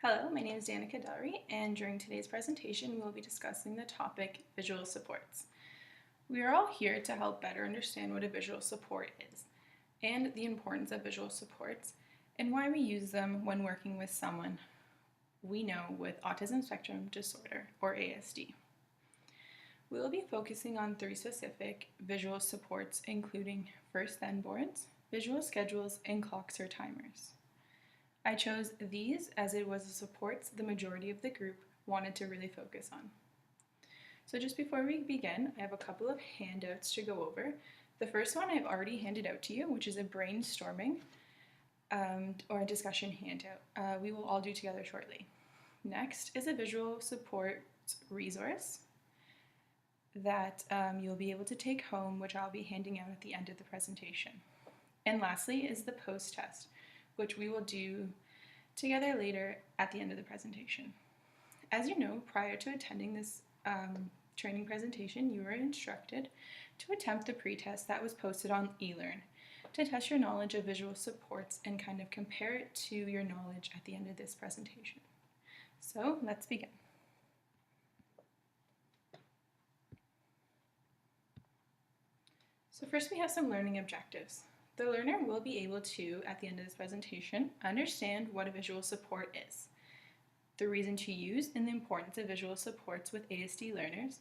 Hello, my name is Danica Delry, and during today's presentation, we will be discussing the topic visual supports. We are all here to help better understand what a visual support is, and the importance of visual supports, and why we use them when working with someone we know with autism spectrum disorder, or ASD. We will be focusing on 3 specific visual supports, including first-then boards, visual schedules, and clocks or timers. I chose these as it was the supports the majority of the group wanted to really focus on. So just before we begin, I have a couple of handouts to go over. The first one I've already handed out to you, which is a brainstorming or a discussion handout. We will all do together shortly. Next is a visual support resource that you'll be able to take home, which I'll be handing out at the end of the presentation. And lastly is the post-test, which we will do together later at the end of the presentation. As you know, prior to attending this training presentation, you were instructed to attempt the pretest that was posted on eLearn to test your knowledge of visual supports and kind of compare it to your knowledge at the end of this presentation. So let's begin. So first we have some learning objectives. The learner will be able to, at the end of this presentation, understand what a visual support is, the reason to use and the importance of visual supports with ASD learners.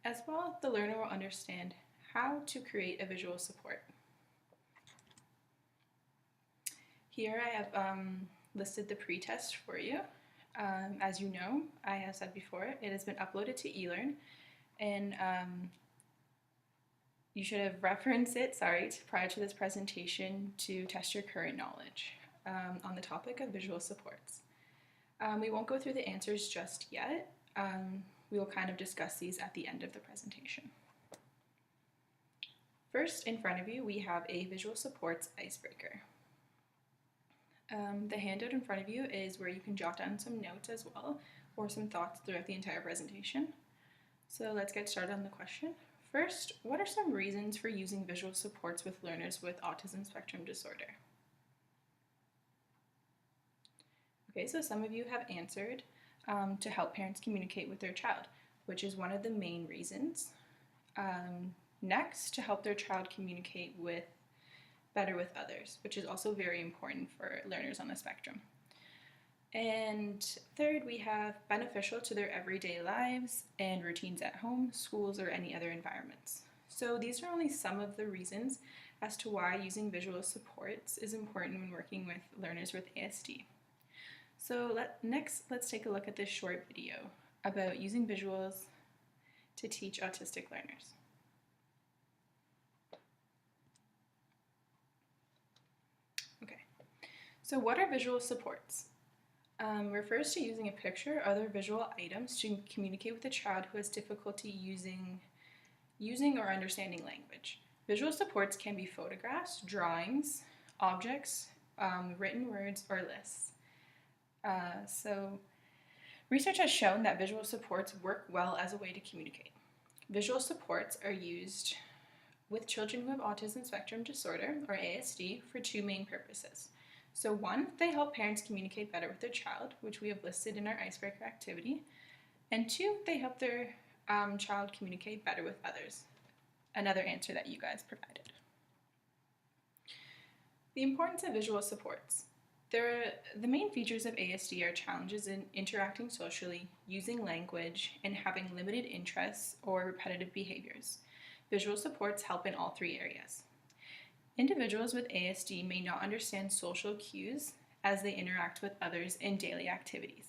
As well, the learner will understand how to create a visual support. Here I have listed the pretest for you. As you know, I have said before, it has been uploaded to eLearn, and you should have referenced it, prior to this presentation to test your current knowledge on the topic of visual supports. We won't go through the answers just yet. We will kind of discuss these at the end of the presentation. First, in front of you, we have a visual supports icebreaker. The handout in front of you is where you can jot down some notes as well, or some thoughts throughout the entire presentation. So let's get started on the question. First, what are some reasons for using visual supports with learners with autism spectrum disorder? Okay, so some of you have answered to help parents communicate with their child, which is one of the main reasons. Next, to help their child communicate better with others, which is also very important for learners on the spectrum. And third, we have beneficial to their everyday lives and routines at home, schools, or any other environments. So these are only some of the reasons as to why using visual supports is important when working with learners with ASD. So next, let's take a look at this short video about using visuals to teach autistic learners. Okay, so what are visual supports? Refers to using a picture or other visual items to communicate with a child who has difficulty using or understanding language. Visual supports can be photographs, drawings, objects, written words, or lists. So research has shown that visual supports work well as a way to communicate. Visual supports are used with children who have autism spectrum disorder, or ASD, for 2 main purposes. So 1, they help parents communicate better with their child, which we have listed in our icebreaker activity. And 2, they help their child communicate better with others, another answer that you guys provided. The importance of visual supports. The main features of ASD are challenges in interacting socially, using language, and having limited interests or repetitive behaviors. Visual supports help in all 3 areas. Individuals with ASD may not understand social cues as they interact with others in daily activities.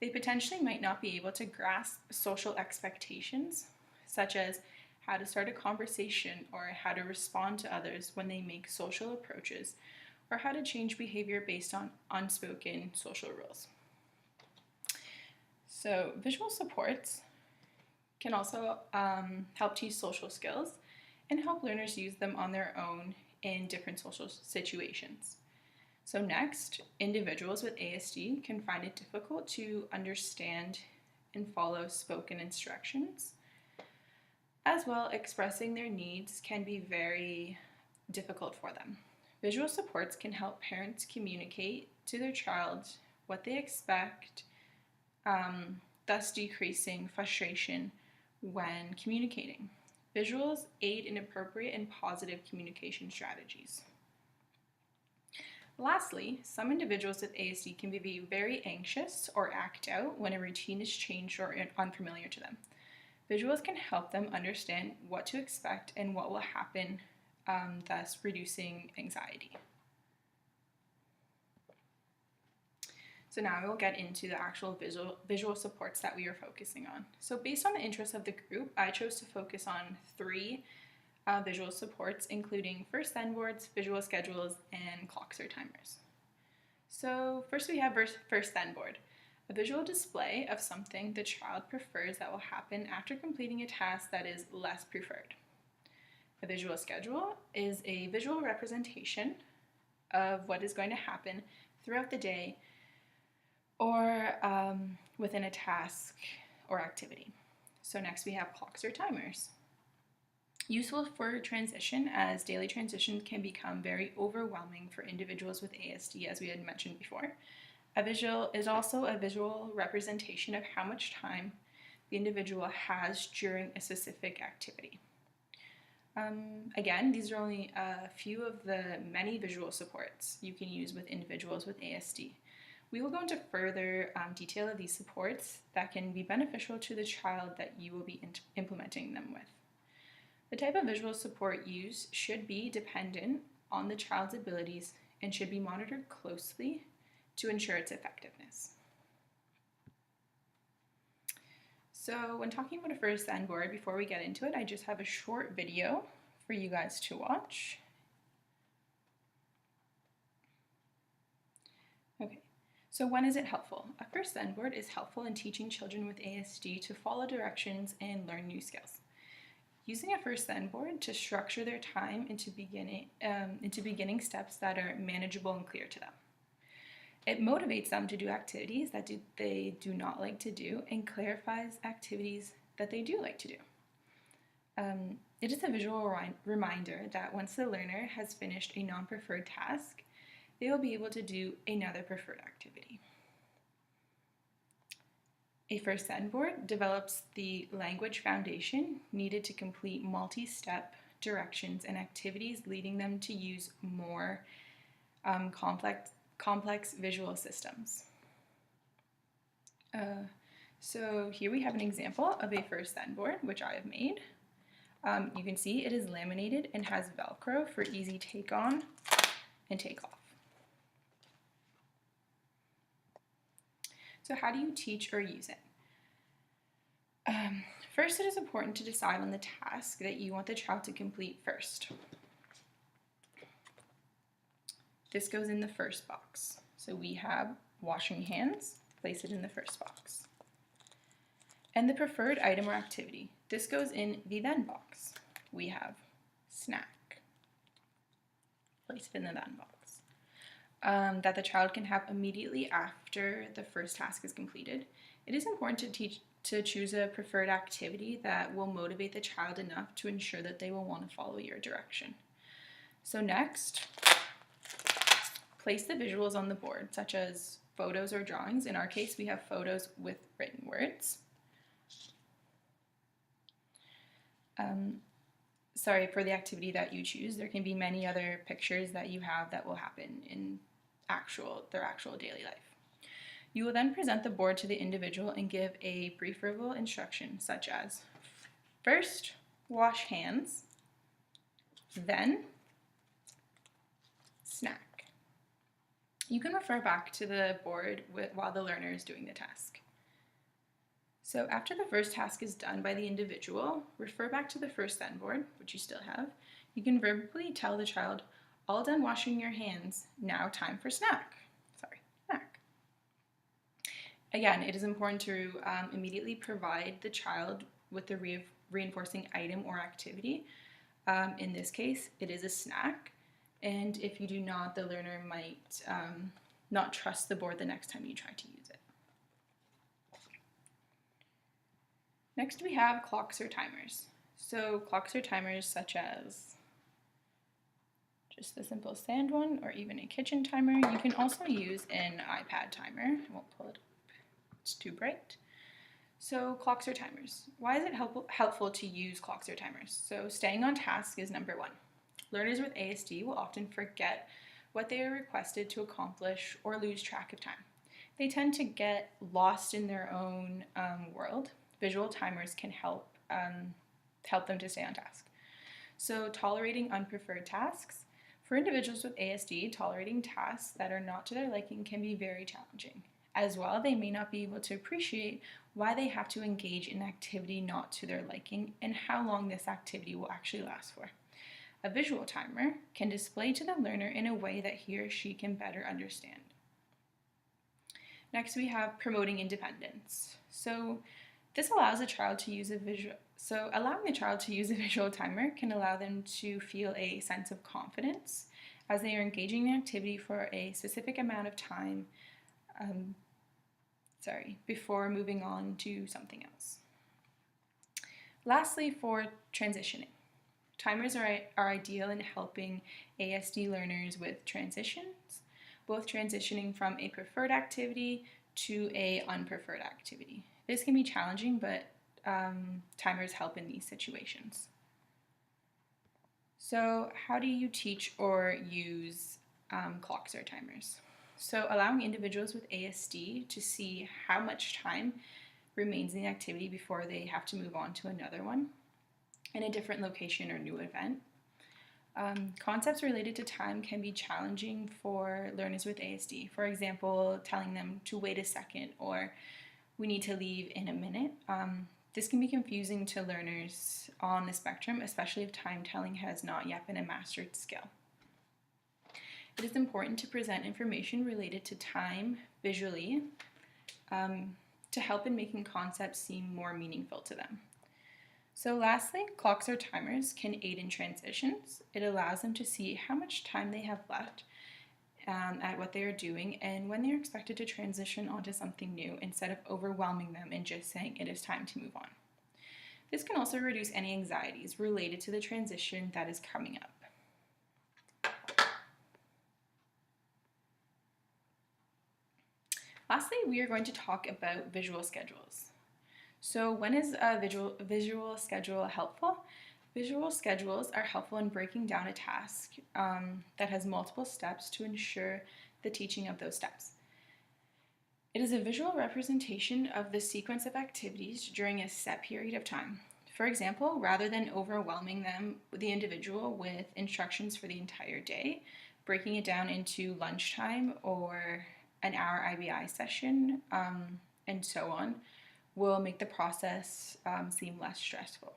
They potentially might not be able to grasp social expectations, such as how to start a conversation or how to respond to others when they make social approaches, or how to change behavior based on unspoken social rules. So visual supports can also help teach social skills and help learners use them on their own in different social situations. So next, individuals with ASD can find it difficult to understand and follow spoken instructions. As well, expressing their needs can be very difficult for them. Visual supports can help parents communicate to their child what they expect, thus decreasing frustration when communicating. Visuals aid in appropriate and positive communication strategies. Lastly, some individuals with ASD can be very anxious or act out when a routine is changed or unfamiliar to them. Visuals can help them understand what to expect and what will happen, thus reducing anxiety. So now we will get into the actual visual supports that we are focusing on. So based on the interests of the group, I chose to focus on 3 visual supports, including first then boards, visual schedules, and clocks or timers. So first we have first then board, a visual display of something the child prefers that will happen after completing a task that is less preferred. A visual schedule is a visual representation of what is going to happen throughout the day or within a task or activity. So next we have clocks or timers. Useful for transition, as daily transitions can become very overwhelming for individuals with ASD, as we had mentioned before. A visual is also a visual representation of how much time the individual has during a specific activity. Again, these are only a few of the many visual supports you can use with individuals with ASD. We will go into further detail of these supports that can be beneficial to the child that you will be implementing them with. The type of visual support used should be dependent on the child's abilities and should be monitored closely to ensure its effectiveness. So when talking about a first then board, before we get into it, I just have a short video for you guys to watch. Okay, so when is it helpful? A first then board is helpful in teaching children with ASD to follow directions and learn new skills. Using a first then board to structure their time into beginning steps that are manageable and clear to them. It motivates them to do activities that they do not like to do and clarifies activities that they do like to do. It is a visual reminder that once the learner has finished a non-preferred task, they will be able to do another preferred activity. A first then board develops the language foundation needed to complete multi-step directions and activities, leading them to use more complex visual systems. So here we have an example of a first then board, which I have made. You can see it is laminated and has Velcro for easy take on and take off. So how do you teach or use it? First, it is important to decide on the task that you want the child to complete first. This goes in the first box. So we have washing hands, place it in the first box. And the preferred item or activity. This goes in the then box. We have snack, place it in the then box. That the child can have immediately after the first task is completed. It is important to choose a preferred activity that will motivate the child enough to ensure that they will want to follow your direction. So next, place the visuals on the board, such as photos or drawings. In our case, we have photos with written words. For the activity that you choose, there can be many other pictures that you have that will happen in their actual daily life. You will then present the board to the individual and give a brief verbal instruction, such as first, wash hands, then snack. You can refer back to the board while the learner is doing the task. So after the first task is done by the individual, refer back to the first then board, which you still have. You can verbally tell the child, all done washing your hands, now time for snack. Again, it is important to immediately provide the child with the reinforcing item or activity. In this case, it is a snack, and if you do not, the learner might not trust the board the next time you try to use it. Next, we have clocks or timers. So clocks or timers such as just the simple stand one, or even a kitchen timer. You can also use an iPad timer. I won't pull it up, it's too bright. So clocks or timers. Why is it helpful to use clocks or timers? So staying on task is number one. Learners with ASD will often forget what they are requested to accomplish or lose track of time. They tend to get lost in their own world. Visual timers can help them to stay on task. So tolerating unpreferred tasks. For individuals with ASD, tolerating tasks that are not to their liking can be very challenging. As well, they may not be able to appreciate why they have to engage in activity not to their liking and how long this activity will actually last for. A visual timer can display to the learner in a way that he or she can better understand. Next, we have promoting independence. So this allows a child to use allowing the child to use a visual timer can allow them to feel a sense of confidence as they are engaging in the activity for a specific amount of time before moving on to something else. Lastly, for transitioning. Timers are ideal in helping ASD learners with transitions, both transitioning from a preferred activity to an unpreferred activity. This can be challenging, but timers help in these situations. So how do you teach or use clocks or timers? So allowing individuals with ASD to see how much time remains in the activity before they have to move on to another one in a different location or new event. Concepts related to time can be challenging for learners with ASD. For example, telling them to wait a second or we need to leave in a minute. This can be confusing to learners on the spectrum, especially if time telling has not yet been a mastered skill. It is important to present information related to time visually to help in making concepts seem more meaningful to them. So lastly, clocks or timers can aid in transitions. It allows them to see how much time they have left at what they are doing and when they are expected to transition onto something new instead of overwhelming them and just saying it is time to move on. This can also reduce any anxieties related to the transition that is coming up. Lastly, we are going to talk about visual schedules. So when is a visual schedule helpful? Visual schedules are helpful in breaking down a task that has multiple steps to ensure the teaching of those steps. It is a visual representation of the sequence of activities during a set period of time. For example, rather than overwhelming the individual with instructions for the entire day, breaking it down into lunchtime or an hour IBI session, and so on, will make the process seem less stressful.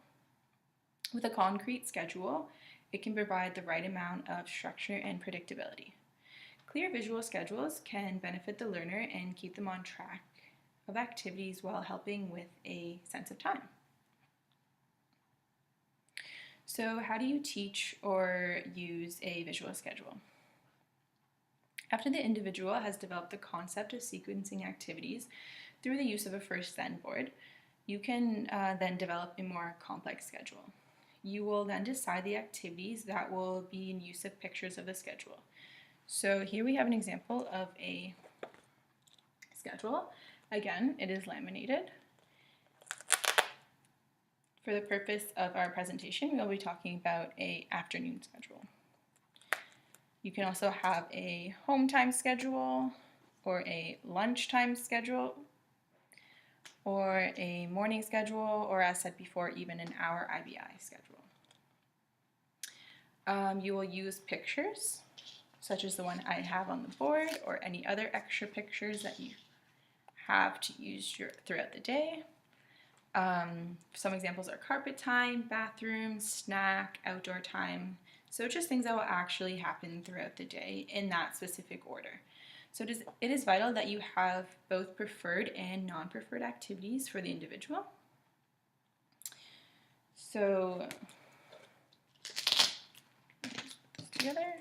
With a concrete schedule, it can provide the right amount of structure and predictability. Clear visual schedules can benefit the learner and keep them on track of activities while helping with a sense of time. So how do you teach or use a visual schedule? After the individual has developed the concept of sequencing activities through the use of a first-then board, you can then develop a more complex schedule. You will then decide the activities that will be in use of pictures of the schedule. So here we have an example of a schedule. Again, it is laminated. For the purpose of our presentation, we'll be talking about an afternoon schedule. You can also have a home time schedule or a lunchtime schedule or a morning schedule, or as said before, even an hour IBI schedule. You will use pictures, such as the one I have on the board, or any other extra pictures that you have to use throughout the day. Some examples are carpet time, bathroom, snack, outdoor time. So just things that will actually happen throughout the day in that specific order. So it is vital that you have both preferred and non-preferred activities for the individual. So together,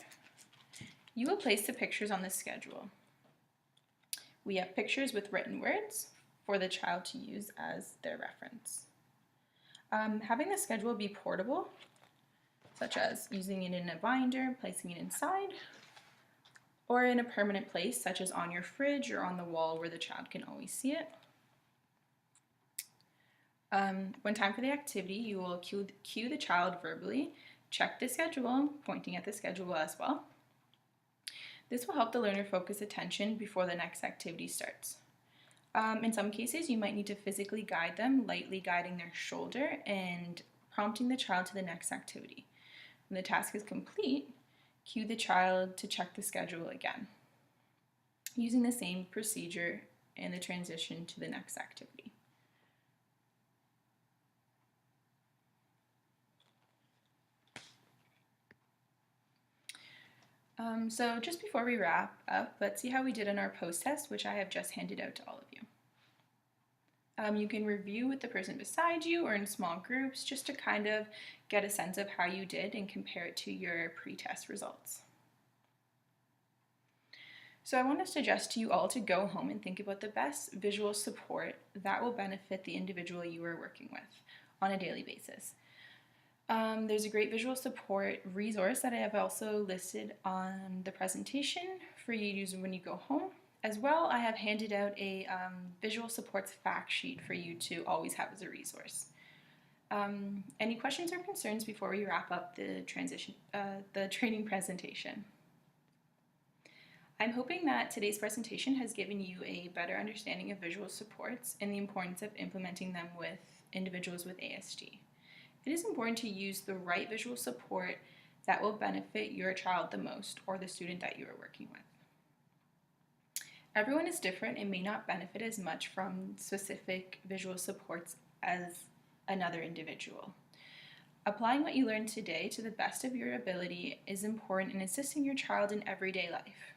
you will place the pictures on the schedule. We have pictures with written words for the child to use as their reference. Having the schedule be portable such as using it in a binder, placing it inside, or in a permanent place, such as on your fridge or on the wall where the child can always see it. When time for the activity, you will cue the child verbally, check the schedule, pointing at the schedule as well. This will help the learner focus attention before the next activity starts. In some cases, you might need to physically guide them, lightly guiding their shoulder and prompting the child to the next activity. When the task is complete, cue the child to check the schedule again, using the same procedure in the transition to the next activity. So just before we wrap up, let's see how we did in our post-test, which I have just handed out to all of you. You can review with the person beside you or in small groups just to kind of get a sense of how you did and compare it to your pre-test results. So I want to suggest to you all to go home and think about the best visual support that will benefit the individual you are working with on a daily basis. There's a great visual support resource that I have also listed on the presentation for you to use when you go home. As well, I have handed out a visual supports fact sheet for you to always have as a resource. Any questions or concerns before we wrap up the training presentation? I'm hoping that today's presentation has given you a better understanding of visual supports and the importance of implementing them with individuals with ASD. It is important to use the right visual support that will benefit your child the most or the student that you are working with. Everyone is different and may not benefit as much from specific visual supports as another individual. Applying what you learned today to the best of your ability is important in assisting your child in everyday life.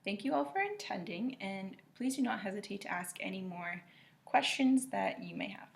Thank you all for attending, and please do not hesitate to ask any more questions that you may have.